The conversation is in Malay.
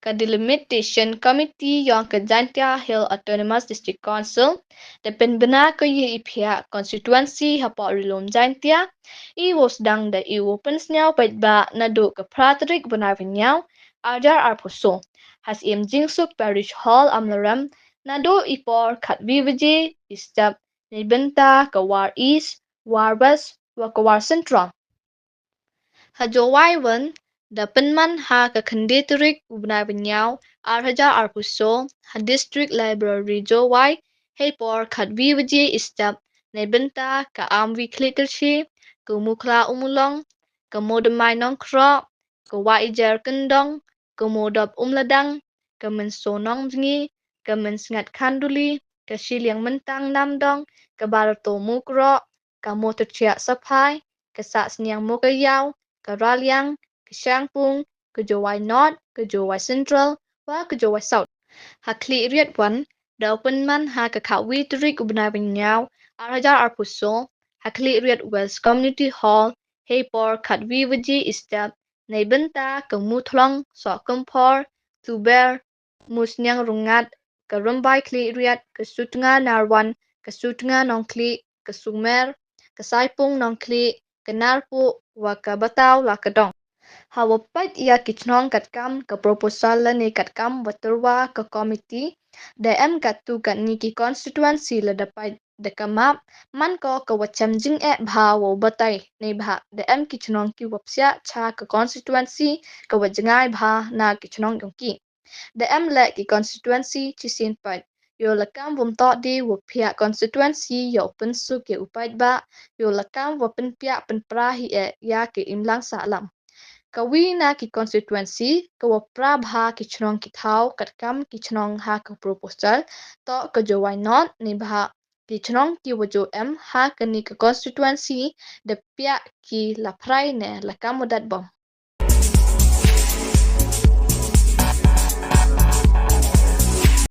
ke Delimitation Committee yang ke Jantia Hill Autonomous District Council, de pynbna ke ye phiah Constituency hapa rilom Jantia, I was dang de I wo pynsniaw paidbah na do ke Tarik benavinyaw, ajar arpuso, has im jingsuk Parish Hall amlaram, na do ipor kat vivaji, istap, nibenta ke War East, War West, wa ke War Central. Hajawaiwan, da penman ha ke Kenditerik benavinyaw, arhaja arpuso, ha District Library Jowai, hepor kat vivaji istap, nibenta ke amwi klikershi, ke mukla umulong, ke modemai nongkro, ke waijar kendong, ke modab umladang, ke mensonong zingi, ke mensengat kanduli, ke siliang mentang namdong, ke barato mukro, ke motorciak sapai, ke saksniang mukayaw, ke Raliang, ke Shangpung, ke Jowai North, ke Jowai Central, wa ke Jowai South. Hakli riat wan, da penman ha ke kawi terik benavinyaw, arhajar arpuso, hakli riat West Community Hall, hepor kat vivaji istap, naibenta ke mutlong, so kempor, tuber, musnyang rungat, ke rumbai kli riat, ke sutunga narwan, ke sutunga nongkli, ke sumer, ke saipung nongkli, ke narpu, wa ke batau la ke dong. Hawapat ia kitnong kat kam ke proposal ni kat kam waterwa ke komiti DM kat tu kat ni ki constituency la dapat dekamap man ko ke wacham jing bha wo batai ni bha DM kitnong ki wapsia cha ke constituency ke wajangai bha na kitnong yong ki DM le ki constituency chisin pat yo lakam bum to di wo phiah constituency yo pensu ke upaidbah yo lakam wo penpia penprahi ya ke imlang salam Kawi na ki constituency, kawa prabha ki chnong ki thau, katkam ki chnong ha ka proposal, to ka jawai not ni bha ki chnong ki wajo ha ka ni ka constituency, de pia ki la prai ne la kamudat bom.